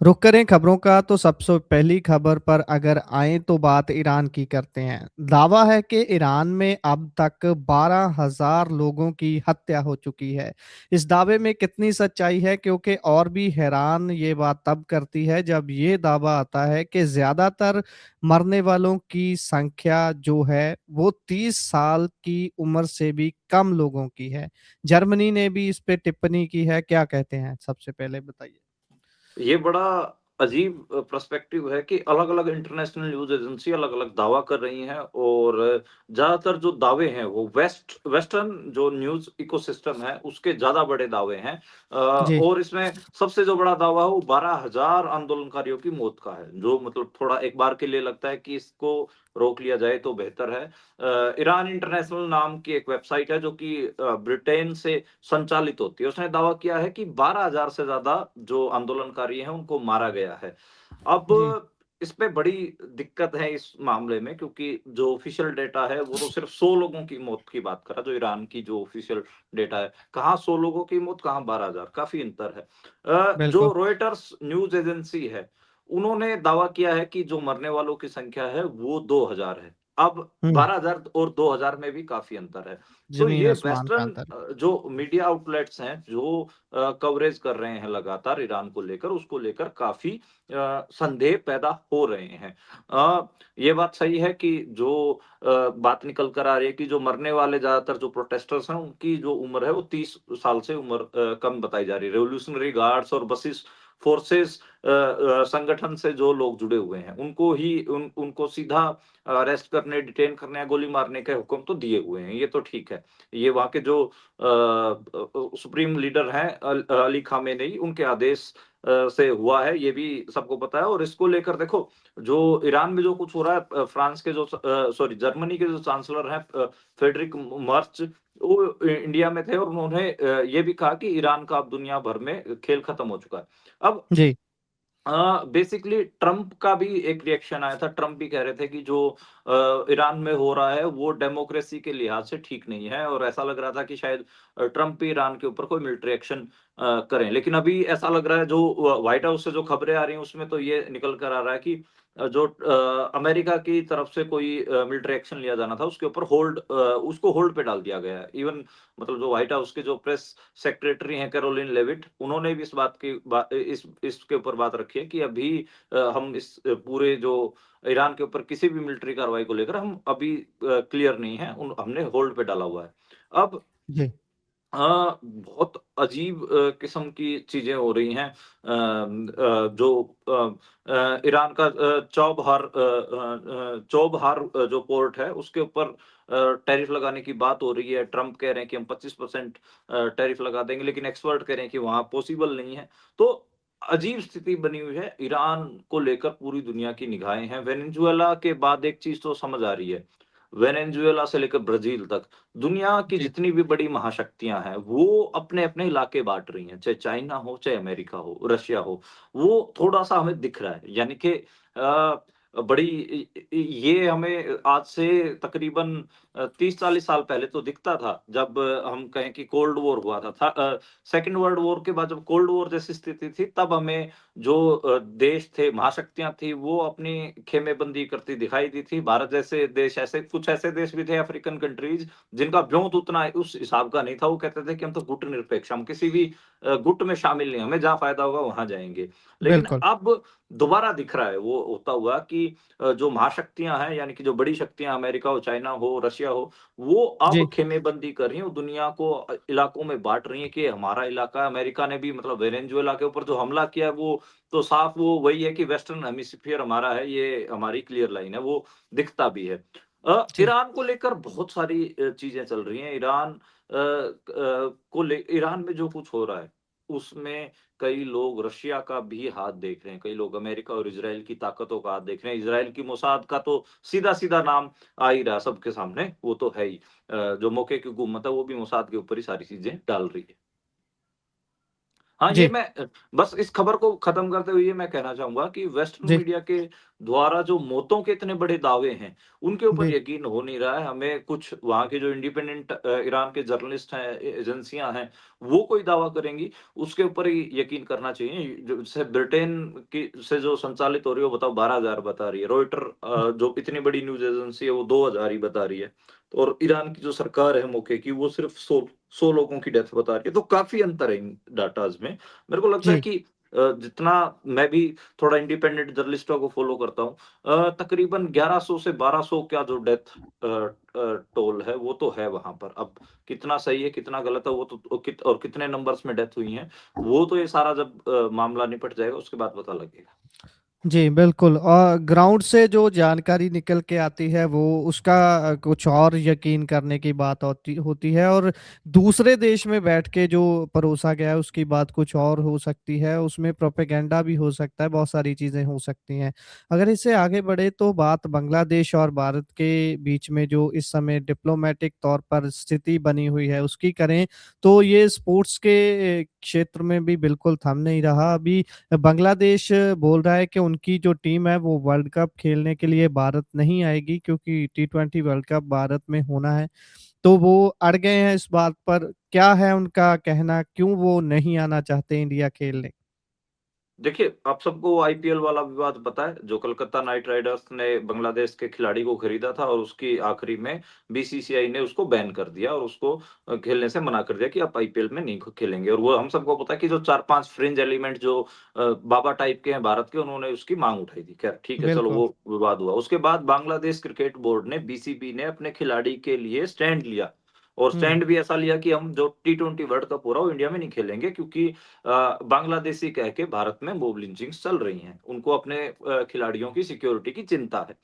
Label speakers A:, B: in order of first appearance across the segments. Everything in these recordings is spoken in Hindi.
A: रुक करें खबरों का तो सबसे पहली खबर पर अगर आएँ तो बात ईरान की करते हैं। दावा है कि ईरान में अब तक 12,000 लोगों की हत्या हो चुकी है। इस दावे में कितनी सच्चाई है, क्योंकि और भी हैरान ये बात तब करती है जब ये दावा आता है कि ज़्यादातर मरने वालों की संख्या जो है वो 30 साल की उम्र से भी कम लोगों की है। जर्मनी ने भी इस पे टिप्पणी की है। क्या कहते हैं? सबसे पहले बताइए।
B: ये बड़ा अजीब पर्सपेक्टिव है कि अलग-अलग इंटरनेशनल न्यूज़ एजेंसी अलग-अलग दावा कर रही हैं और ज़्यादातर जो दावे हैं वो वेस्टर्न जो न्यूज़ इकोसिस्टम है उसके ज़्यादा बड़े दावे हैं।
A: जी।
B: और इसमें सबसे जो बड़ा दावा है वो 12,000 आंदोलनकारियों की मौत का है, जो मतलब थोड़ा एक बार के लिए लगता है कि इसको रोक लिया जाए तो बेहतर है। ईरान इंटरनेशनल नाम की एक वेबसाइट है जो कि ब्रिटेन से संचालित होती है। उसने दावा किया है कि 12,000 से ज़्यादा जो आंदोलनकारी हैं, उनको मारा गया है।
A: जी।
B: अब इसमें बड़ी दिक्कत है इस मामले में क्योंकि जो ऑफ़िशियल डेटा है, वो तो सिर्फ़ 100 लोगों की मौत की बात कर रहा है, जो ईरान की जो ऑफ़िशियल डेटा है। कहाँ 100 लोगों की मौत, कहाँ 12,000 काफ़ी अंतर है। जो
A: बिल्कुल।
B: रॉयटर्स न्यूज़ एजेंसी है, उन्होंने दावा किया है कि जो मरने वालों की संख्या है, वो 2,000 है। अब
A: हुँ।
B: 12,000 और 2,000 में भी काफ़ी अंतर है। तो
A: ज़मीन
B: ये
A: आसमान का
B: वेस्टर्न
A: अंतर है।
B: जो मीडिया आउटलेट्स हैं, जो कवरेज कर रहे हैं लगातार ईरान को लेकर, उसको लेकर काफ़ी संदेह पैदा हो रहे हैं। ये बात सही है कि जो बात निकल कर आ रही है कि जो मरने वाले ज़्यादातर जो प्रोटेस्टर्स हैं, उनकी जो उम्र है, वो 30 साल से उम्र कम बताई जा रही है। रिवॉल्यूशनरी गार्ड्स और बसिस फोर्सेस संगठन से जो लोग जुड़े हुए हैं, उनको ही उनको सीधा अरेस्ट करने, डिटेन करने या गोली मारने के हुक्म तो दिए हुए हैं, ये तो ठीक है। ये वहाँ के जो सुप्रीम लीडर हैं अली खामेनेई उनके आदेश से हुआ है, ये भी सबको पता है और इसको लेकर देखो, जो ईरान में जो कुछ हो रहा है फ्रांस के जो सॉरी जर्मनी के जो चांसलर हैं फ्रेडरिक मर्च, वो इंडिया में थे और उन्होंने ये भी कहा कि ईरान का अब दुनिया भर में खेल खत्म हो चुका है। अब
A: जी।
B: बेसिकली ट्रम्प का भी एक रिएक्शन आया था। ट्रम्प भी कह रहे थे कि जो ईरान में हो रहा है वो डेमोक्रेसी के लिहाज से ठीक नहीं है और ऐसा लग रहा था कि शायद ट्रम्प भी ईरान के ऊपर कोई मिलिट्री एक्शन करें। लेकिन अभी ऐसा लग रहा है जो व्हाइट हाउस से जो खबरें आ रही हैं उसमें तो ये निकल कर आ रहा है कि जो अमेरिका की तरफ से कोई मिलिट्री एक्शन लिया जाना था उसके ऊपर उसको होल्ड पे डाल दिया गया है। इवन मतलब जो व्हाइट हाउस के जो प्रेस सेक्रेटरी हैं कैरोलिन लेविट, उन्होंने भी इस इसके ऊपर बात रखी है कि अभी हम इस पूरे जो ईरान के ऊपर किसी भी मिलिट्री कार्रवाई को लेकर हम अभी क्लियर नहीं है, हमने होल्ड पे डाला हुआ है। अब
A: जी।
B: बहुत अजीब किस्म की चीज़ें हो रही हैं। जो ईरान का चौबहार जो पोर्ट है उसके ऊपर टैरिफ लगाने की बात हो रही है। ट्रम्प कह रहे हैं कि हम 25% टैरिफ लगा देंगे, लेकिन एक्सपर्ट कह रहे हैं कि वहाँ पॉसिबल नहीं है। तो अजीब स्थिति बनी हुई है, ईरान को लेकर पूरी दुनिया की निगाहें हैं। वेनेजुएला के बाद एक चीज़ तो समझ आ रही है, वेनेजुएला से लेकर ब्राज़ील तक दुनिया की
A: जी।
B: जितनी भी बड़ी महाशक्तियाँ हैं, वो अपने-अपने इलाके बाँट रही हैं, चाहे चाइना हो, चाहे अमेरिका हो, रशिया हो, वो थोड़ा-सा हमें दिख रहा है। यानी कि अ, बड़ी ये हमें आज से तकरीबन 30-40 साल पहले तो दिखता था, जब हम कहें कि कोल्ड वॉर हुआ था। सेकंड वर्ल्ड वॉर के बाद जब कोल्ड वॉर जैसी स्थिति थी, तब हमें जो देश थे, महाशक्तियाँ थी, वो अपनी खेमेबंदी करती दिखाई दी थी। भारत जैसे देश कुछ ऐसे देश भी थे अफ्रीकन कंट्रीज़ जिनका ब्योंत उतना उस हिसाब का नहीं था। वो कहते थे कि हम तो गुटनिरपेक्ष, हम किसी भी गुट में शामिल नहीं, हमें जहाँ फ़ायदा होगा वहाँ जाएँगे। लेकिन
A: बिल्कुल।
B: अब दोबारा दिख रहा है वो होता हुआ कि जो महाशक्तियाँ हैं, यानी कि जो बड़ी शक्तियाँ अमेरिका हो, चाइना हो, रशिया हो, वो अब
A: जी।
B: खेमेबंदी कर रही हैं और दुनिया को इलाकों में बाँट रही हैं कि ये हमारा इलाका है। अमेरिका ने भी मतलब वेनेजुएला के ऊपर जो हमला किया है, वो तो साफ वो वही है कि वेस्टर्न हेमिस्फीयर हमारा है, ये हमारी क्लियर लाइन है, वो दिखता भी है।
A: जी।
B: ईरान को लेकर बहुत सारी चीज़ें चल रही हैं। ईरान में जो कुछ हो रहा है, उसमें कई लोग रशिया का भी हाथ देख रहे हैं, कई लोग अमेरिका और इज़राइल की ताकतों का हाथ देख रहे हैं। इज़राइल की मोसाद का तो सीधा-सीधा नाम आ ही रहा है सबके सामने, वो तो है ही। जो मौके की हुकूमत है, वो भी मोसाद के ऊपर ही सारी चीज़ें डाल रही है। हाँ, ये
A: जी,
B: मैं बस इस खबर को खत्म करते हुए ये मैं कहना चाहूँगा कि वेस्टर्न
A: जी,
B: मीडिया के द्वारा जो मौतों के इतने बड़े दावे हैं, उनके ऊपर
A: जी,
B: यकीन हो नहीं रहा है। हमें कुछ वहाँ के जो इंडिपेंडेंट ईरान के जर्नलिस्ट हैं, एजेंसियाँ हैं, वो कोई दावा करेंगी, उसके ऊपर ही यकीन करना चाहिए। जो जैसे ब्रिटेन की से जो संचालित हो रही है, वो बताओ 12,000 बता रही है। रॉयटर जो इतनी बड़ी न्यूज़ एजेंसी है, वो 2,000 ही बता रही है। तो और ईरान की जो सरकार है मौके की, वो सिर्फ 100 लोगों की डेथ बता रही है। तो काफ़ी अंतर है इन डाटाज़ में। मेरे को लगता है
A: जी,
B: कि जितना मैं भी थोड़ा इंडिपेंडेंट जर्नलिस्टों को फ़ॉलो करता हूँ, तकरीबन 1100 से 1200 का जो डेथ टोल है, वो तो है वहाँ पर। अब कितना सही है, कितना गलत है, वो तो और कितने नंबर्स में डेथ हुई हैं, वो तो ये सारा जब मामला निपट जाएगा, उसके बाद पता लगेगा।
A: जी, बिल्कुल। और ग्राउंड से जो जानकारी निकल के आती है वो उसका कुछ और यकीन करने की बात होती होती है, और दूसरे देश में बैठ के जो परोसा गया है उसकी बात कुछ और हो सकती है, उसमें प्रोपेगेंडा भी हो सकता है, बहुत सारी चीज़ें हो सकती हैं। अगर इससे आगे बढ़े तो बात बांग्लादेश और भारत के बीच में जो इस समय डिप्लोमैटिक तौर पर स्थिति बनी हुई है उसकी करें, तो ये स्पोर्ट्स के क्षेत्र में भी बिल्कुल थम नहीं रहा। अभी बांग्लादेश बोल रहा है कि उनकी जो टीम है वो वर्ल्ड कप खेलने के लिए भारत नहीं आएगी, क्योंकि टी20 वर्ल्ड कप भारत में होना है। तो वो अड़ गए हैं इस बात पर। क्या है उनका कहना, क्यों वो नहीं आना चाहते इंडिया खेलने?
B: देखिए, आप सबको आईपीएल वाला विवाद पता है, जो कोलकाता नाइट राइडर्स ने बांग्लादेश के खिलाड़ी को खरीदा था और उसकी आखिरी में बीसीसीआई ने उसको बैन कर दिया और उसको खेलने से मना कर दिया कि आप आईपीएल में नहीं ख खेलेंगे। और वो हम सबको पता है कि जो 4-5 फ्रिंज एलिमेंट जो बाबा टाइप के हैं भारत के, उन्होंने उसकी माँग उठाई थी। खैर ठीक है, चलो
A: बिल्कुल।
B: वो विवाद हुआ। उसके बाद बांग्लादेश क्रिकेट बोर्ड ने, बीसीबी ने अपने खिलाड़ी के लिए स्टैंड लिया और
A: हुँ,
B: स्टैंड भी ऐसा लिया कि हम जो टी20 वर्ल्ड कप हो रहा है, वो इंडिया में नहीं खेलेंगे, क्योंकि बांग्लादेशी कह के भारत में मॉब लिंचिंग्स चल रही हैं। उनको अपने खिलाड़ियों की सिक्योरिटी की चिंता है।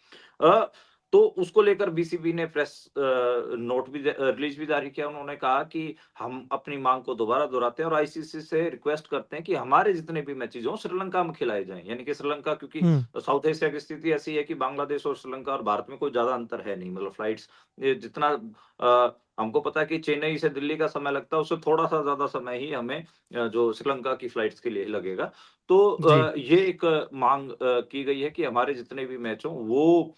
B: अ, तो उसको लेकर बीसीबी ने प्रेस नोट भी रिलीज़ भी जारी किया। उन्होंने कहा कि हम अपनी माँग को दोबारा दोहराते हैं और आईसीसी से रिक्वेस्ट करते हैं कि हमारे जितने भी मैचेज़ हों, श्रीलंका में खिलाए जाएँ। यानी कि श्रीलंका, क्योंकि
A: हुँ,
B: साउथ एशिया की स्थिति ऐसी है कि बांग्लादेश और श्रीलंका और भारत में कोई ज़्यादा अंतर है नहीं। मतलब फ्लाइट्स ये जितना हमको पता है कि चेन्नई से दिल्ली का समय लगता है, उससे थोड़ा-सा ज़्यादा समय ही हमें जो श्रीलंका की फ्लाइट्स के लिए लगेगा। तो
A: जी,
B: ये एक माँग की गई है कि हमारे जितने भी मैच हों, वो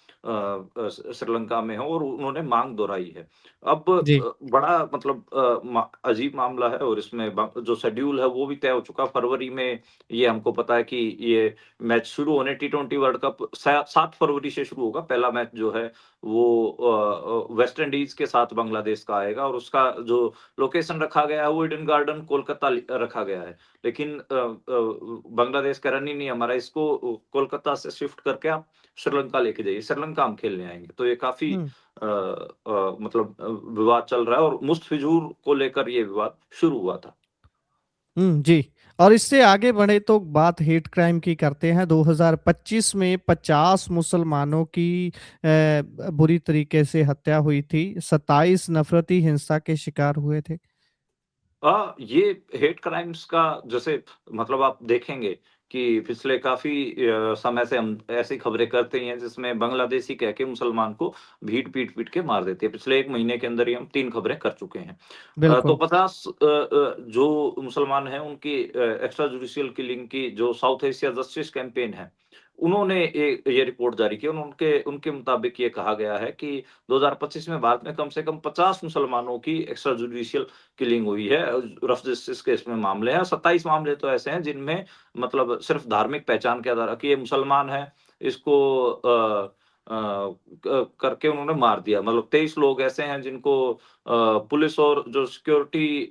B: श्रीलंका में हों, और उन्होंने माँग दोहराई है। अब
A: जी,
B: बड़ा मतलब अजीब मामला है, और इसमें जो शेड्यूल है वो भी तय हो चुका। फरवरी में ये हमको पता है कि ये मैच शुरू होने, टी20 वर्ल्ड कप 7 फरवरी से शुरू होगा। पहला मैच जो है वो वेस्ट इंडीज़ के साथ बांग्लादेश का आएगा, और उसका जो लोकेशन रखा गया है वो ईडन गार्डन कोलकाता रखा गया है। लेकिन बांग्लादेश कह रहा नहीं, हमारा इसको कोलकाता से शिफ्ट करके आप श्रीलंका लेके जाइए, श्रीलंका हम खेलने आएँगे। तो ये काफ़ी
A: हुँ,
B: मतलब विवाद चल रहा है, और मुस्तफ़िज़ुर को लेकर ये विवाद शुरू हुआ था।
A: हुँ, जी। और इससे आगे बढ़े तो बात हेट क्राइम की करते हैं। 2025 में 50 मुसलमानों की बुरी तरीके से हत्या हुई थी। 27 नफ़रती हिंसा के शिकार हुए थे।
B: ये हेट क्राइम्स का जैसे मतलब आप देखेंगे कि पिछले काफ़ी समय से हम ऐसी खबरें करते ही हैं, जिसमें बांग्लादेशी कह के मुसलमान को भीड़ पीट-पीट के मार देते हैं। पिछले 1 महीने के अंदर ही हम 3 खबरें कर चुके हैं। तो
A: बिल्कुल।
B: 50 जो मुसलमान हैं, उनकी एक्स्ट्रा जुडिशियल किलिंग की जो साउथ एशिया जस्टिस कैंपेन है, उन्होंने ये रिपोर्ट जारी की। उनके उनके मुताबिक ये कहा गया है कि 2025 में भारत में कम से कम 50 मुसलमानों की एक्स्ट्रा जुडिशियल किलिंग हुई है। रफ जस्टिस के इसमें मामले हैं। 27 मामले तो ऐसे हैं जिनमें मतलब सिर्फ़ धार्मिक पहचान के आधार कि ये मुसलमान है, इसको अ, क करके उन्होंने मार दिया। मतलब 23 लोग ऐसे हैं जिनको पुलिस और जो सिक्योरिटी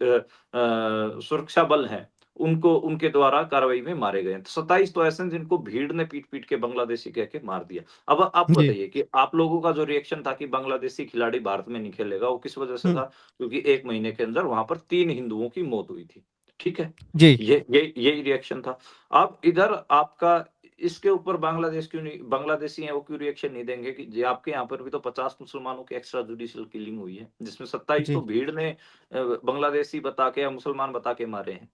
B: सुरक्षा बल हैं, उनको उनके द्वारा कार्रवाई में मारे गए हैं। 27 तो ऐसे हैं जिनको भीड़ ने पीट-पीट के बांग्लादेशी कह के मार दिया। अब आप
A: जी।
B: बताइए कि आप लोगों का जो रिएक्शन था कि बांग्लादेशी खिलाड़ी भारत में नहीं खेलेगा, वो किस वजह से
A: हुँ,
B: था? क्योंकि 1 महीने के अंदर वहाँ पर 3 हिंदुओं की मौत हुई थी। ठीक है?
A: जी,
B: ये यही रिएक्शन था। अब इधर आपका इसके ऊपर बांग्लादेश क्यों नहीं, बांग्लादेशी हैं वो क्यों रिएक्शन नहीं देंगे कि जी आपके यहाँ पर भी तो 50 मुसलमानों की एक्स्ट्रा जुडिशियल किलिंग हुई है, जिसमें 27 तो
A: जी,
B: भीड़ ने बांग्लादेशी बता के या मुसलमान बता के मारे हैं।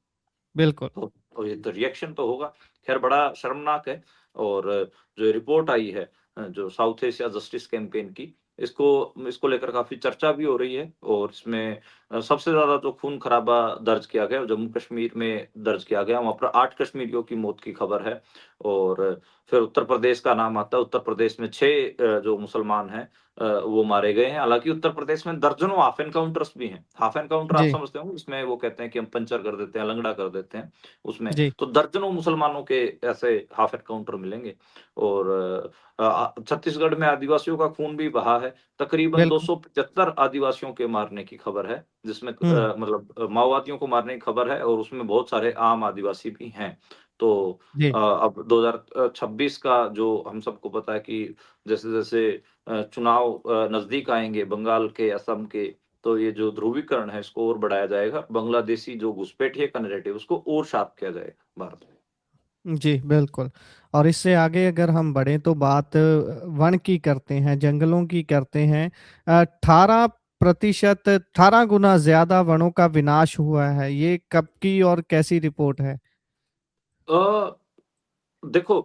A: बिल्कुल।
B: तो ये तो रिएक्शन तो होगा। ख़ैर बड़ा शर्मनाक है। और जो रिपोर्ट आई है जो साउथ एशिया जस्टिस कैंपेन की, इसको इसको लेकर काफ़ी चर्चा भी हो रही है और इसमें सबसे ज़्यादा जो खून-खराबा दर्ज किया गया, जम्मू-कश्मीर में दर्ज किया गया, वहाँ पर 8 कश्मीरियों की मौत की खबर है और फिर उत्तर प्रदेश का नाम आता है, उत्तर प्रदेश में 6 जो मुसलमान हैं वो मारे गए हैं। हालाँकि उत्तर प्रदेश में दर्जनों हाफ एनकाउंटर्स भी हैं। हाफ एनकाउंटर आप
A: जी,
B: समझते होंगे, इसमें वो कहते हैं कि हम पंचर कर देते हैं, लंगड़ा कर देते हैं, उसमें।
A: जी,
B: तो दर्जनों मुसलमानों के ऐसे हाफ एनकाउंटर मिलेंगे और छत्तीसगढ़ में आदिवासियों का खून भी बहा है। तकरीबन
A: बिल्कुल।
B: 275 आदिवासियों के मारने की खबर है, जिसमें
A: हुँ,
B: मतलब माओवादियों को मारने की खबर है और उसमें बहुत सारे आम आदिवासी भी हैं। तो
A: जी,
B: अब 2026 का जो हम सबको पता है कि जैसे-जैसे चुनाव नज़दीक आएँगे बंगाल के, असम के, तो ये जो ध्रुवीकरण है इसको और बढ़ाया जाएगा। बांग्लादेशी जो घुसपैठिए का नैरेटिव उसको और शार्प किया जाएगा भारत में।
A: जी, बिल्कुल। और इससे आगे अगर हम बढ़ें तो बात वन की करते हैं, जंगलों की करते हैं। 18% 18 गुना ज़्यादा वनों का विनाश हुआ है। ये कब की और कैसी रिपोर्ट है?
B: अ देखो,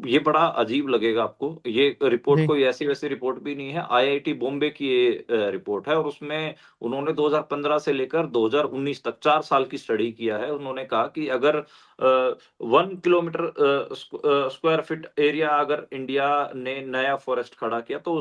B: ये बड़ा अजीब लगेगा आपको। ये रिपोर्ट
A: जी,
B: कोई ऐसी-वैसी रिपोर्ट भी नहीं है। आईआईटी बॉम्बे की ये रिपोर्ट है और उसमें उन्होंने 2015 से लेकर 2019 तक 4 साल की स्टडी किया है। उन्होंने कहा कि अगर 1 किलोमीटर स्क्वायर फीट एरिया अगर इंडिया ने नया फॉरेस्ट खड़ा किया, तो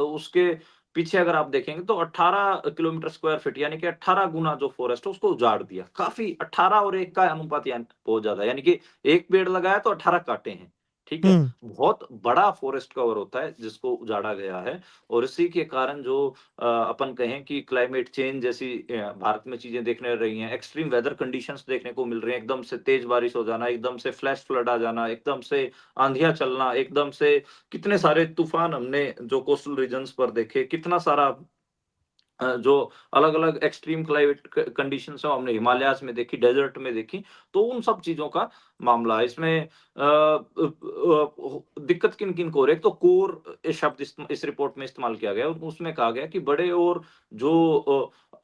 B: उसके पीछे अगर आप देखेंगे तो 18 किलोमीटर स्क्वायर फीट यानी कि 18 गुना जो फॉरेस्ट है उसको उजाड़ दिया। काफ़ी 18 और 1 का अनुपात यानी बहुत ज़्यादा है। यानी कि 1 पेड़ लगाया तो 18 काटे हैं, ठीक है?
A: हुँ,
B: बहुत बड़ा फ़ॉरेस्ट कवर होता है जिसको उजाड़ा गया है और इसी के कारण जो अपन कहें कि क्लाइमेट चेंज जैसी भारत में चीज़ें देखने रही हैं, एक्सट्रीम वेदर कंडीशंस देखने को मिल रही हैं, एकदम से तेज़ बारिश हो जाना, एकदम से फ्लैश फ्लड आ जाना, एकदम से आँधियाँ चलना, एकदम से कितने सारे तूफ़ान हमने जो कोस्टल रीजन्स पर देखे, कितना सारा जो अलग-अलग एक्सट्रीम क्लाइमेट कंडीशंस हैं, हमने हिमालयाज़ में देखी, डेज़र्ट में देखी, तो उन सब चीज़ों का मामला है। इसमें दिक्कत किन-किन को हो रही है, एक तो कोर शब्द इस रिपोर्ट में इस्तेमाल किया गया है, उसमें कहा गया है कि बड़े और जो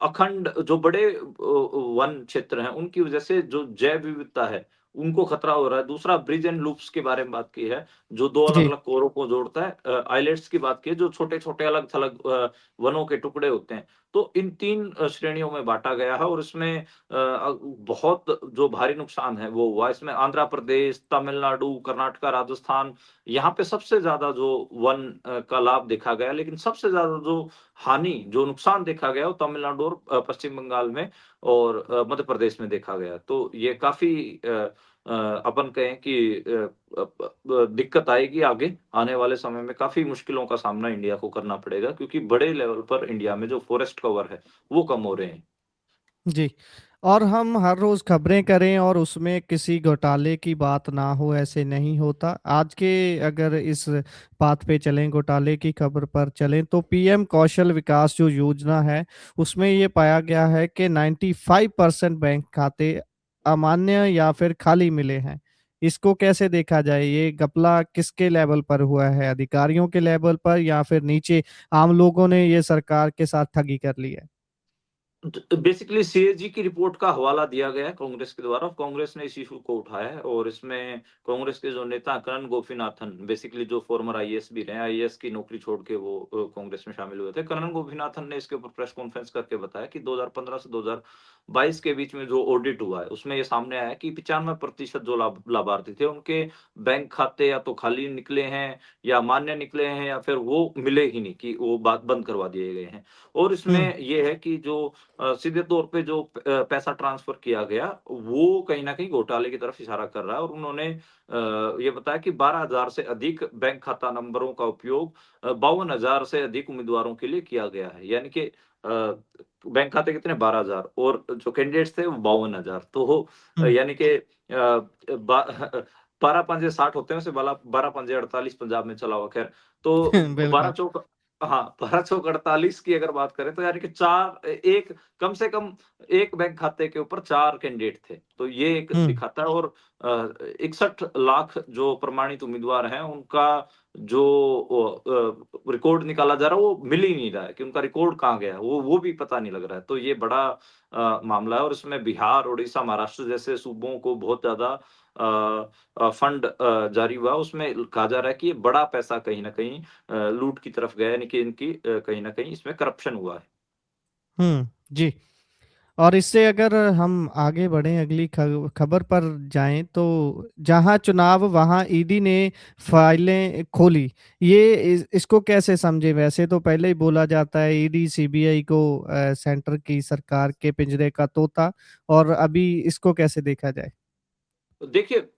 B: अखंड जो बड़े वन क्षेत्र हैं, उनकी वजह से जो जैव विविधता है, उनको खतरा हो रहा है। दूसरा ब्रिज एंड लूप्स के बारे में बात की है, जो 2
A: जी,
B: अलग-अलग कोरों को जोड़ता है। आइलैंड्स की बात की है, जो छोटे-छोटे अलग-थलग वनों के टुकड़े होते हैं। तो इन 3 श्रेणियों में बाँटा गया है और इसमें बहुत जो भारी नुकसान है वो हुआ। इसमें आंध्र प्रदेश, तमिलनाडु, कर्नाटका, राजस्थान यहाँ पे सबसे ज़्यादा जो वन का लाभ देखा गया, लेकिन सबसे ज़्यादा जो हानि, जो नुकसान देखा गया वो तमिलनाडु और पश्चिम बंगाल में और मध्य प्रदेश में देखा गया। तो ये काफ़ी अपन कहें कि दिक्कत आएगी आगे, आने वाले समय में काफ़ी मुश्किलों का सामना इंडिया को करना पड़ेगा क्योंकि बड़े लेवल पर इंडिया में जो फ़ॉरेस्ट कवर है, वो कम हो रहे हैं।
A: जी। और हम हर रोज़ खबरें करें और उसमें किसी घोटाले की बात ना हो, ऐसे नहीं होता। आज के अगर इस बात पे चलें, घोटाले की खबर पर चलें, तो पीएम कौशल विकास जो योजना है, उसमें ये पाया गया है कि 95% बैंक खाते अमान्य या फिर खाली मिले हैं। इसको कैसे देखा जाए? ये घपला किसके लेवल पर हुआ है? अधिकारियों के लेवल पर या फिर नीचे आम लोगों ने ये सरकार के साथ ठगी कर ली है?
B: बेसिकली सीएजी की रिपोर्ट का हवाला दिया गया है कांग्रेस के द्वारा। कांग्रेस ने इस इश्यू को उठाया है और इसमें कांग्रेस के जो नेता करण गोपीनाथन बेसिकली जो फॉर्मर आईएएस भी रहे, आईएएस की नौकरी छोड़ के वो कांग्रेस में शामिल हुए थे। करण गोपीनाथन ने इसके ऊपर प्रेस कॉन्फ्रेंस करके बताया कि 2015 से 2022 के बीच में जो ऑडिट हुआ है, उसमें ये सामने आया है कि 95% जो लाभार्थी थे, उनके बैंक खाते या तो खाली निकले हैं या मान्य निकले हैं या फिर वो मिले ही नहीं कि वो बात बंद करवा दिए गए हैं। और
A: हुँ,
B: इसमें ये है कि जो सीधे तौर पे जो पैसा ट्रांसफ़र किया गया, वो कहीं न कहीं घोटाले की तरफ इशारा कर रहा है और उन्होंने ये बताया कि 12,000 से अधिक बैंक खाता नंबरों का उपयोग 52,000 से अधिक उम्मीदवारों के लिए किया गया है। यानी कि बैंक खाते कितने 12,000 और जो कैंडिडेट्स थे वो 52,000 तो
A: हुँ।
B: यानी कि बा 12 पंजे 60 होते हैं, उससे बाला 12 पंजे 48 पंजाब में चला हुआ, ख़ैर। तो 12
A: बिल्कुल।
B: चौक हाँ, 12 चौक 48 की अगर बात करें तो यानी कि 4 एक कम से कम 1 बैंक खाते के ऊपर 4 कैंडिडेट थे। तो ये एक
A: हुँ,
B: दिखाता है और 61 लाख जो प्रमाणित उम्मीदवार हैं, उनका जो रिकॉर्ड निकाला जा रहा है, वो मिल ही नहीं रहा है कि उनका रिकॉर्ड कहाँ गया है, वो भी पता नहीं लग रहा है। तो ये बड़ा मामला है और इसमें बिहार, ओडिशा, महाराष्ट्र जैसे सूबों को बहुत ज़्यादा फंड जारी हुआ। उसमें कहा जा रहा है कि ये बड़ा पैसा कहीं न कहीं लूट की तरफ गया, यानी कि इनकी कहीं न कहीं इसमें करप्शन हुआ है।
A: जी। और इससे अगर हम आगे बढ़ें अगली खबर पर जाएं तो जहां चुनाव वहां ईडी ने फाइलें खोली। ये इसको कैसे समझे? वैसे तो पहले ही बोला जाता है ईडी सीबीआई को सेंटर की सरकार के पिंजरे का तोता, और अभी इसको कैसे देखा जाए?
B: देखिए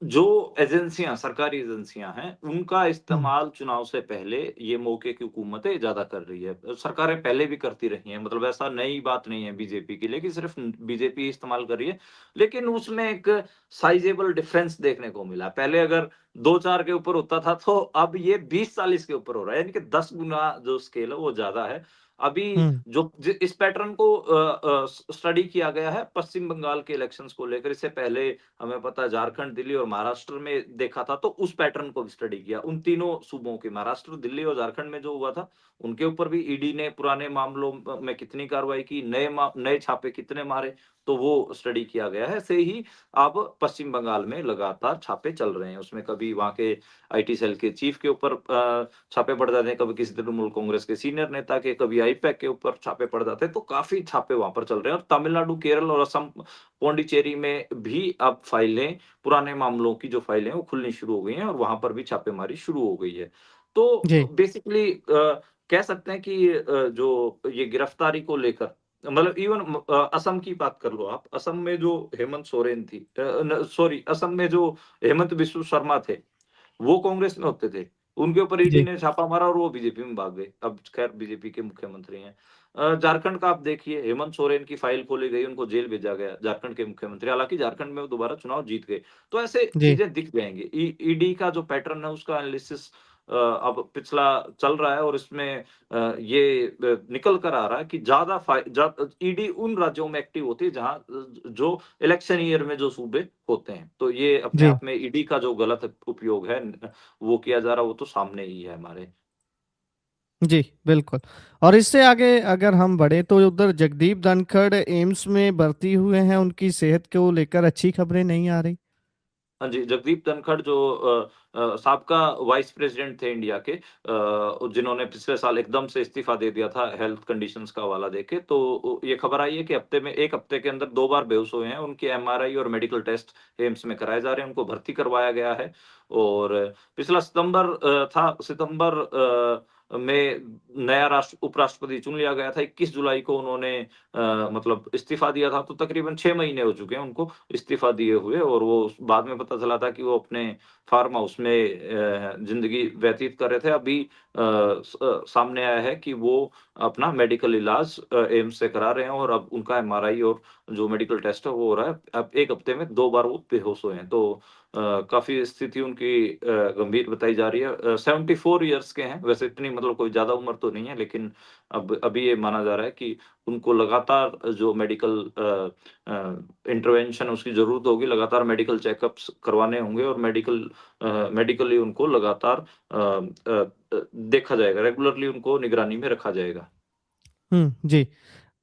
B: जो एजेंसियाँ, सरकारी एजेंसियाँ हैं, उनका
A: हम्म।
B: इस्तेमाल चुनाव से पहले ये मौके की हुकूमतें ज़्यादा कर रही है। सरकारें पहले भी करती रही हैं, मतलब ऐसा नई बात नहीं है बीजेपी की, लेकिन सिर्फ़ बीजेपी इस्तेमाल कर रही है। लेकिन उसमें एक साइज़ेबल डिफ़रेंस देखने को मिला। पहले अगर 2-4 के ऊपर होता था, तो अब ये 20-40 के ऊपर हो रहा है, यानी कि 10 गुना जो स्केल है, वो ज़्यादा है। अभी
A: हम्म।
B: जो जि इस पैटर्न को स्टडी किया गया है पश्चिम बंगाल के इलेक्शंस को लेकर। इससे पहले हमें पता है झारखंड, दिल्ली और महाराष्ट्र में देखा था, तो उस पैटर्न को भी स्टडी किया। उन तीनों सूबों के महाराष्ट्र, दिल्ली और झारखंड में जो हुआ था, उनके ऊपर भी ईडी ने पुराने मामलों में कितनी कार्रवाई की, नए छापे कितने मारे, तो वो स्टडी किया गया है। ऐसे ही अब पश्चिम बंगाल में लगातार छापे चल रहे हैं। उसमें कभी वहाँ के आईटी सेल के चीफ के ऊपर छापे पड़ जाते हैं, कभी किसी तृणमूल कांग्रेस के सीनियर नेता के, कभी आईपैक के ऊपर छापे पड़ जाते हैं, तो काफ़ी छापे वहाँ पर चल रहे हैं। और तमिलनाडु, केरल और असम, पौंडीचेरी में भी अब फाइलें, पुराने मामलों की जो फाइलें हैं, वो खुलनी शुरू हो गई हैं और वहाँ पर भी छापेमारी शुरू हो गई है। तो
A: जी।
B: बेसिकली कह सकते हैं कि जो ये गिरफ्तारी को लेकर, मतलब इवन असम की बात कर लो आप। असम में जो हेमंत सोरेन थी, न सॉरी, असम में जो हेमंत बिस्व शर्मा थे, वो कांग्रेस में होते थे। उनके ऊपर ईडी
A: जी।
B: ने छापा मारा और वो बीजेपी में भाग गए। अब खैर बीजेपी के मुख्यमंत्री हैं। झारखंड का आप देखिए, हेमंत सोरेन की फाइल खोली गई, उनको जेल भेजा गया, झारखंड के मुख्यमंत्री। हालाँकि झारखंड में वो दोबारा चुनाव जीत गए। तो ऐसे
A: जी।
B: चीज़ें दिख जाएँगी। ईडी का जो पैटर्न है, उसका एनालिसिस अब पिछला चल रहा है और इसमें ये निकल कर आ रहा है कि ज़्यादा ईडी उन राज्यों में एक्टिव होती है जहाँ जो इलेक्शन ईयर में जो सूबे होते हैं। तो ये अपने
A: जी।
B: आप में ईडी का जो गलत उपयोग है वो किया जा रहा है, वो तो सामने ही है हमारे।
A: जी, बिल्कुल। और इससे आगे अगर हम बढ़े तो उधर जगदीप धनखड़ एम्स में भर्ती हुए हैं, उनकी सेहत को लेकर अच्छी खबरें नहीं आ रही।
B: हाँ जी, जगदीप धनखड़ जो साबका वाइस प्रेज़िडेंट थे इंडिया के, जिन्होंने पिछले साल एकदम से इस्तीफ़ा दे दिया था हेल्थ कंडीशंस का हवाला देके। तो ये खबर आई है कि 1 हफ्ते के अंदर 2 बार बेहोश हुए हैं। उनकी एमआरआई और मेडिकल टेस्ट एम्स में कराए जा रहे हैं, उनको भर्ती करवाया गया है। और पिछला सितंबर में नया उपराष्ट्रपति चुन लिया गया था। 21 जुलाई को उन्होंने मतलब इस्तीफ़ा दिया था, तो तकरीबन 6 महीने हो चुके हैं उनको इस्तीफ़ा दिए हुए। और वो बाद में पता चला था कि वो अपने फार्म हाउस में ज़िंदगी व्यतीत कर रहे थे। अभी सामने आया है कि वो अपना मेडिकल इलाज एम्स से करा रहे हैं और अब उनका एमआरआई और जो मेडिकल टेस्ट है वो हो रहा है। अब 1 हफ्ते में 2 बार वो बेहोश हुए हैं। तो काफ़ी स्थिति उनकी गंभीर बताई जा रही है। 74 इयर्स के हैं, वैसे इतनी मतलब कोई ज़्यादा उम्र तो नहीं है, लेकिन अब अभी ये माना जा रहा है कि उनको लगातार जो मेडिकल इंटरवेंशन उसकी ज़रूरत होगी, लगातार मेडिकल चेकअप्स करवाने होंगे और मेडिकली उनको लगातार देखा जाएगा, रेगुलरली उनको निगरानी में रखा जाएगा।
A: जी।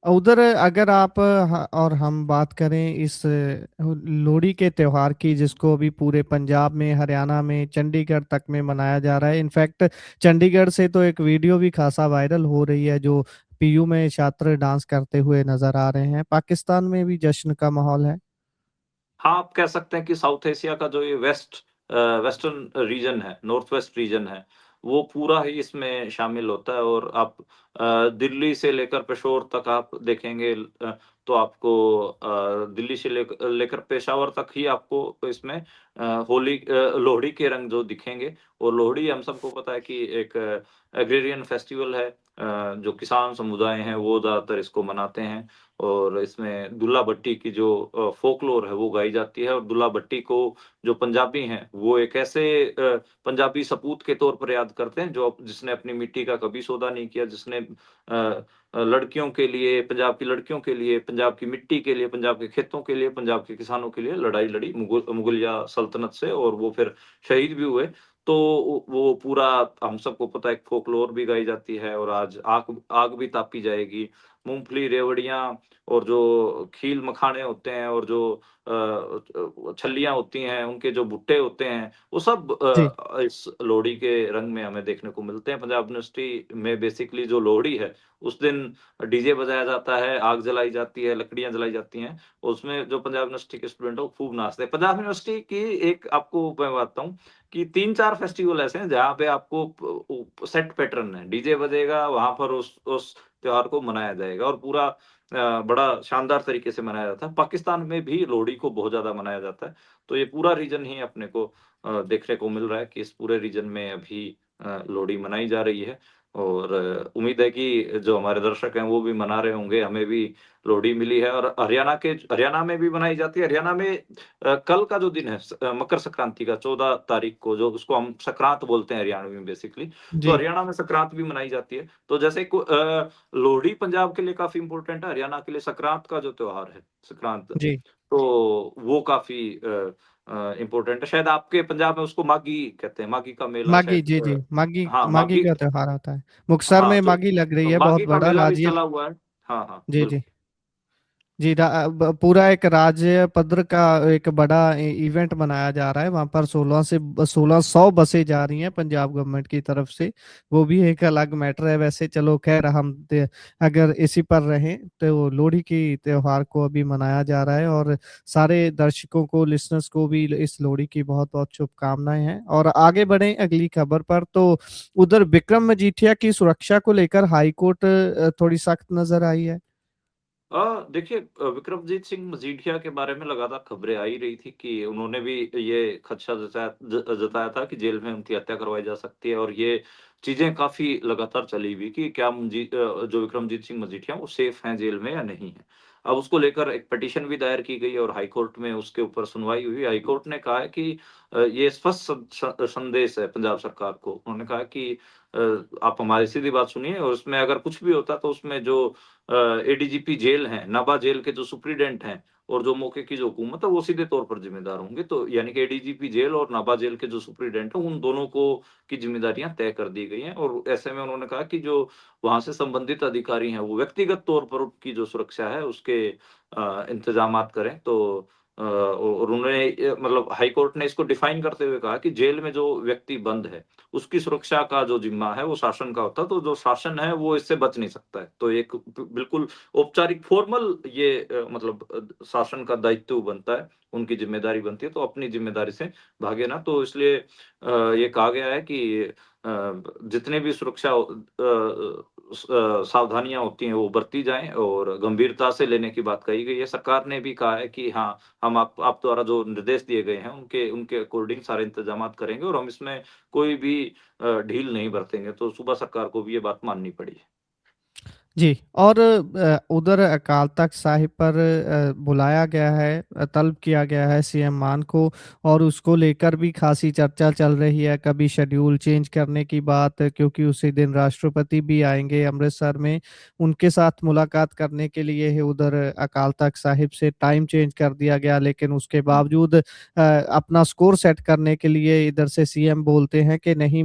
A: उधर अगर आप और हम बात करें इस लोहड़ी के त्योहार की, जिसको अभी पूरे पंजाब में, हरियाणा में, चंडीगढ़ तक में मनाया जा रहा है। इनफैक्ट चंडीगढ़ से तो एक वीडियो भी खासा वायरल हो रही है, जो पीयू में छात्र डांस करते हुए नजर आ रहे हैं। पाकिस्तान में भी जश्न का माहौल है।
B: हाँ, आप कह सकते हैं कि साउथ एशिया का जो ये वेस्टर्न रीजन है, नॉर्थ वेस्ट रीजन है, वो पूरा ही इसमें शामिल होता है। और आप दिल्ली से लेकर पेशोर तक आप देखेंगे, तो आपको दिल्ली से लेकर पेशावर तक ही आपको इसमें लोहड़ी के रंग जो दिखेंगे। और लोहड़ी हम सबको पता है कि एक एग्रेरियन फेस्टिवल है। जो किसान समुदाय हैं, वो ज़्यादातर इसको मनाते हैं। और इसमें दुल्ला भट्टी की जो फ़ोकलोर है वो गाई जाती है। और दुल्ला भट्टी को जो पंजाबी हैं, वो एक ऐसे पंजाबी सपूत के तौर पर याद करते हैं जो जिसने अपनी मिट्टी का कभी सौदा नहीं किया, जिसने लड़कियों के लिए, पंजाब की लड़कियों के लिए, पंजाब की मिट्टी के लिए, पंजाब के खेतों के लिए, पंजाब के किसानों के लिए लड़ाई लड़ी मुगलिया सल्तनत से, और वो फिर शहीद भी हुए। तो वो पूरा हम सबको पता है, फ़ोकलोर भी गाई जाती है, और आज आग आग भी तापी जाएगी। मूँगफली, रेवड़ियाँ और जो खील मखाने होते हैं, और जो छल्लियाँ होती हैं, उनके जो भुट्टे होते हैं, वो सब
A: जी,
B: इस लोहड़ी के रंग में हमें देखने को मिलते हैं। पंजाब यूनिवर्सिटी में बेसिकली जो लोहड़ी है, उस दिन डीजे बजाया जाता है, आग जलाई जाती है, लकड़ियाँ जलाई जाती हैं। उसमें जो पंजाब यूनिवर्सिटी के स्टूडेंट हैं, वो खूब नाचते हैं। पंजाब यूनिवर्सिटी की एक आपको मैं बताता हूँ कि 3-4 फेस्टिवल ऐसे हैं, जहाँ पे आपको सेट पैटर्न है। डीजे बजेगा, वहाँ पर उस त्योहार को मनाया जाएगा, और पूरा बड़ा शानदार तरीके से मनाया जाता है। पाकिस्तान में भी लोहड़ी को बहुत ज़्यादा मनाया जाता है। तो ये पूरा रीजन ही अपने को देखने को मिल रहा है कि इस पूरे रीजन में अभी लोहड़ी मनाई जा रही है, और उम्मीद है कि जो हमारे दर्शक हैं वो भी मना रहे होंगे। हमें भी लोहड़ी मिली है, और हरियाणा में भी मनाई जाती है। हरियाणा में कल का जो दिन है, मकर संक्रांति का 14 तारीख को, जो उसको हम संक्रांत बोलते हैं हरियाणवी में बेसिकली, तो
A: जी,
B: हरियाणा में संक्रांत भी मनाई जाती है। तो जैसे लोहड़ी पंजाब के लिए काफ़ी इम्पोर्टेंट है, हरियाणा के लिए संक्रांत का जो त्योहार है, संक्रांत,
A: जी।
B: तो वो काफ़ी इम्पोर्टेंट है। शायद आपके पंजाब में उसको माघी कहते हैं, माघी का मेला
A: माघी,
B: शायद
A: जी, जी। माघी
B: हाँ,
A: माघी
B: माघी,
A: का त्योहार आता है। मुक्तसर
B: हाँ,
A: में
B: जो
A: माघी लग रही है बहुत
B: माघी का
A: बड़ा
B: मेला भी
A: राज्य।
B: चला हुआ है। हाँ, हाँ,
A: जी, जी।
B: बिल्कुल।
A: जी, पूरा एक राज्य पद्धर का एक बड़ा इवेंट मनाया जा रहा है। वहां पर 1600 बसें जा रही हैं पंजाब गवर्नमेंट की तरफ से। वो भी एक अलग मैटर है वैसे। चलो खैर, अगर इसी पर रहें तो लोहड़ी की त्योहार को अभी मनाया जा रहा है, और सारे दर्शकों को, लिसनर्स को भी इस लोहड़ी की बहुत बहुत शुभकामनाएं हैं। और आगे बढ़ें अगली खबर पर, तो उधर विक्रम मजीठिया की सुरक्षा को लेकर हाईकोर्ट थोड़ी सख्त नजर आई है।
B: देखिए, विक्रमजीत सिंह मजीठिया के बारे में लगातार खबरें आ ही रही थी कि उन्होंने भी ये खदशा जताया था कि जेल में उनकी हत्या करवाई जा सकती है, और ये चीज़ें काफ़ी लगातार चली हुई कि क्या जो विक्रमजीत सिंह मजीठिया वो सेफ हैं जेल में या नहीं है। अब उसको लेकर एक पिटीशन भी दायर की गई, और हाई कोर्ट में उसके ऊपर सुनवाई हुई। हाई कोर्ट ने कहा है कि ये स्पष्ट संदेश है पंजाब सरकार को। उन्होंने कहा कि आप हमारी सीधी बात सुनिए, और उसमें अगर कुछ भी होता तो उसमें जो एडीजीपी जेल हैं, नाभा जेल के जो सुप्रीडेंट हैं, और जो मौके की जो हुकूमत है, वो सीधे तौर पर ज़िम्मेदार होंगे। तो यानी कि एडीजीपी जेल और नाभा जेल के जो सुप्रीडेंट हैं, उन दोनों को की ज़िम्मेदारियाँ तय कर दी गई हैं, और ऐसे में उन्होंने कहा कि जो वहाँ से संबंधित अधिकारी हैं, वो व्यक्तिगत तौर पर उनकी जो सुरक्षा है, उसके इंतज़ामात करें। तो और उन्होंने मतलब हाई कोर्ट ने इसको डिफाइन करते हुए कहा कि जेल में जो व्यक्ति बंद है, उसकी सुरक्षा का जो ज़िम्मा है वो शासन का होता है, तो जो शासन है वो इससे बच नहीं सकता है। तो एक बिल्कुल औपचारिक फॉर्मल ये मतलब शासन का दायित्व बनता है, उनकी ज़िम्मेदारी बनती है, तो अपनी ज़िम्मेदारी से भागे ना। तो इसलिए ये कहा गया है कि जितने भी सुरक्षा सावधानियाँ होती हैं वो बरती जाएँ, और गंभीरता से लेने की बात कही गई है। सरकार ने भी कहा है कि हाँ, हम आप द्वारा जो निर्देश दिए गए हैं उनके उनके अकॉर्डिंग सारे इंतज़ामात करेंगे, और हम इसमें कोई भी ढील नहीं बरतेंगे। तो सूबा सरकार को भी ये बात माननी पड़ी है।
A: जी। और उधर अकाल तख्त साहिब पर बुलाया गया है, तलब किया गया है सीएम मान को, और उसको लेकर भी खासी चर्चा चल रही है। कभी शेड्यूल चेंज करने की बात, क्योंकि उसी दिन राष्ट्रपति भी आएंगे अमृतसर में, उनके साथ मुलाकात करने के लिए है। उधर अकाल तख्त साहिब से टाइम चेंज कर दिया गया, लेकिन उसके
B: हुँ।
A: बावजूद अपना स्कोर सेट करने के लिए इधर से सीएम बोलते हैं कि नहीं,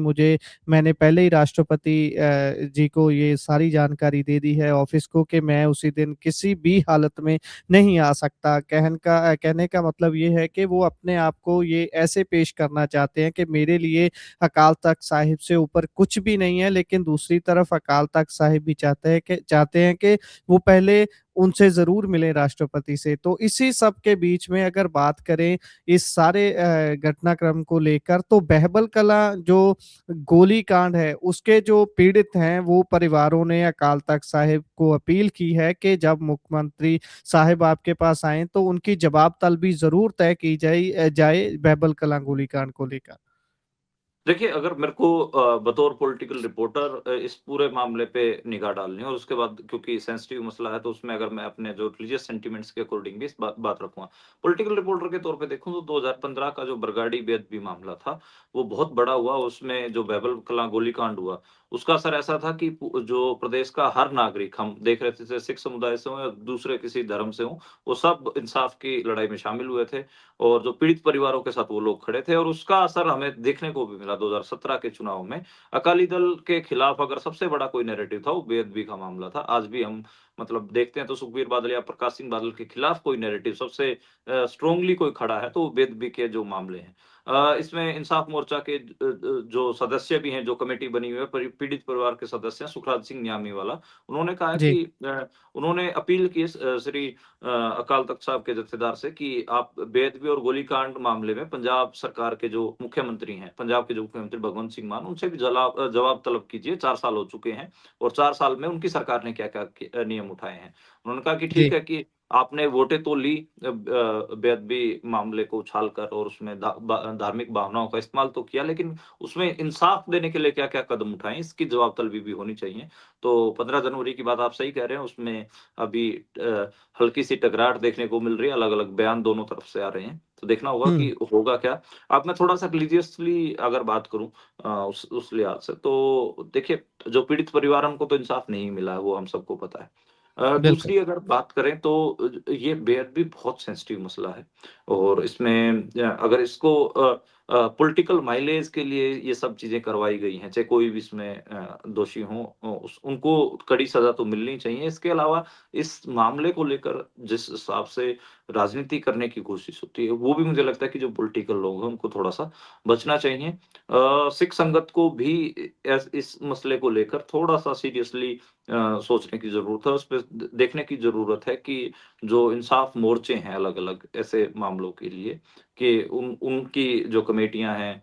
A: मैंने पहले ही राष्ट्रपति जी को ये सारी जानकारी दे दी है ऑफिस को, कि मैं उसी दिन किसी भी हालत में नहीं आ सकता। कहने का मतलब ये है कि वो अपने आप को ये ऐसे पेश करना चाहते हैं कि मेरे लिए अकाल तख्त साहिब से ऊपर कुछ भी नहीं है, लेकिन दूसरी तरफ अकाल तख्त साहिब भी चाहते हैं कि वो पहले उनसे ज़रूर मिले राष्ट्रपति से। तो इसी सब के बीच में अगर बात करें इस सारे घटनाक्रम को लेकर, तो बहबल कलां जो गोली कांड है, उसके जो पीड़ित हैं, वो परिवारों ने अकाल तख्त साहिब को अपील की है कि जब मुख्यमंत्री साहिब आपके पास आएँ, तो उनकी जवाब तलबी ज़रूर तय की जाए बहबल कलां गोली कांड को लेकर।
B: देखिए, अगर मेरे को बतौर पॉलिटिकल रिपोर्टर इस पूरे मामले पे निगाह डालनी है और उसके बाद क्योंकि सेंसिटिव मसला है, तो उसमें अगर मैं अपने जो रिलीजियस सेंटिमेंट्स के अकॉर्डिंग भी इस बात रखूँगा। पॉलिटिकल रिपोर्टर के तौर पे देखूँ तो 2015 का जो बरगाड़ी बेअदबी मामला था, वो बहुत बड़ा हुआ। उसमें जो बहबल कलां गोलीकांड हुआ, उसका असर ऐसा था कि जो प्रदेश का हर नागरिक, हम देख रहे थे, चाहे सिख समुदाय से हो या दूसरे किसी धर्म से हो, वो सब इंसाफ की लड़ाई में शामिल हुए थे। और जो पीड़ित परिवारों के साथ वो लोग खड़े थे और उसका असर हमें देखने को भी मिला 2017 के चुनाव में। अकाली दल के खिलाफ अगर सबसे बड़ा कोई नैरेटिव था, वो बेअदबी का मामला था। आज भी हम मतलब देखते हैं तो सुखबीर बादल या प्रकाश सिंह बादल के खिलाफ कोई नैरेटिव सबसे स्ट्रांगली कोई खड़ा है, तो वो बेअदबी के जो मामले हैं। इसमें इंसाफ मोर्चा के जो सदस्य भी हैं, जो कमेटी बनी हुई है, पीड़ित परिवार के सदस्य हैं, सुखराज सिंह न्यामीवाला, उन्होंने कहा
A: जी,
B: कि उन्होंने अपील की श्री अकाल तख्त साहब के जत्थेदार से कि आप बेदबी और गोलीकांड मामले में पंजाब सरकार के जो मुख्यमंत्री हैं, पंजाब के जो मुख्यमंत्री भगवंत सिंह मान, उनसे भी जवाब तलब कीजिए। 4 साल हो चुके हैं और 4 साल में उनकी सरकार ने क्या-क्या नियम उठाए हैं। उन्होंने कहा कि
A: जी।
B: ठीक है कि आपने वोटें तो ली बेअदबी मामले को उछालकर और उसमें धार्मिक भावनाओं का इस्तेमाल तो किया, लेकिन उसमें इंसाफ देने के लिए क्या-क्या कदम उठाए, इसकी जवाब तलबी भी होनी चाहिए। तो 15 जनवरी की बात आप सही कह रहे हैं, उसमें अभी हल्की-सी टकराहट देखने को मिल रही है, अलग-अलग बयान दोनों तरफ से आ रहे हैं, तो देखना होगा
A: हुँ,
B: कि होगा क्या। अब मैं थोड़ा-सा रिलीजियसली अगर बात करूँ उस लिहाज से, तो देखिए, जो पीड़ित परिवार हैं, उनको तो इंसाफ नहीं मिला है, वो हम सबको पता है।
A: बिल्कुल।
B: दूसरी अगर बात करें तो ये बेहद बहुत सेंसिटिव मसला है और इसमें अगर इसको पॉलिटिकल माइलेज के लिए ये सब चीज़ें करवाई गई हैं, चाहे कोई भी इसमें दोषी हो, उनको कड़ी सज़ा तो मिलनी चाहिए। इसके अलावा इस मामले को लेकर जिस हिसाब से राजनीति करने की कोशिश होती है, वो भी मुझे लगता है कि जो पॉलिटिकल लोग हैं, उनको थोड़ा-सा बचना चाहिए। सिख संगत को भी इस मसले को लेकर थोड़ा-सा सीरियसली सोचने की ज़रूरत है, उसपे देखने की ज़रूरत है कि जो इंसाफ मोर्चे हैं अलग-अलग ऐसे मामलों के लिए, कि उनकी जो कमेटियाँ हैं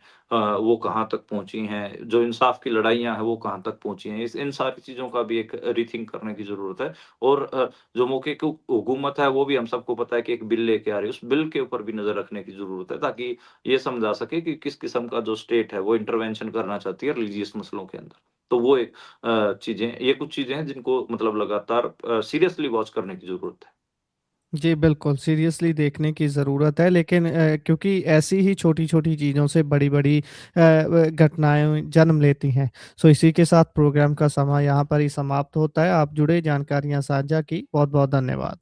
B: वो कहाँ तक पहुँची हैं, जो इंसाफ की लड़ाइयाँ हैं, वो कहाँ तक पहुँची हैं। इस इन सारी चीज़ों का भी एक रीथिंक करने की ज़रूरत है और जो मौके की हुकूमत है, वो भी हम सबको पता है कि एक बिल लेके आ रही है, उस बिल के ऊपर भी नज़र रखने की ज़रूरत है, ताकि ये समझा सके कि किस किस्म का जो स्टेट है, वो इंटरवेंशन करना चाहती है रिलीजियस मसलों के अंदर। तो वो एक चीज़ें, ये कुछ चीज़ें हैं जिनको मतलब लगातार सीरियसली वॉच करने की ज़रूरत है।
A: जी, बिल्कुल, सीरियसली देखने की ज़रूरत है, लेकिन क्योंकि ऐसी ही छोटी-छोटी चीज़ों से बड़ी-बड़ी घटनाएँ जन्म लेती हैं। सो इसी के साथ प्रोग्राम का समय यहाँ पर ही समाप्त होता है। आप जुड़े, जानकारियाँ साझा की, बहुत-बहुत धन्यवाद।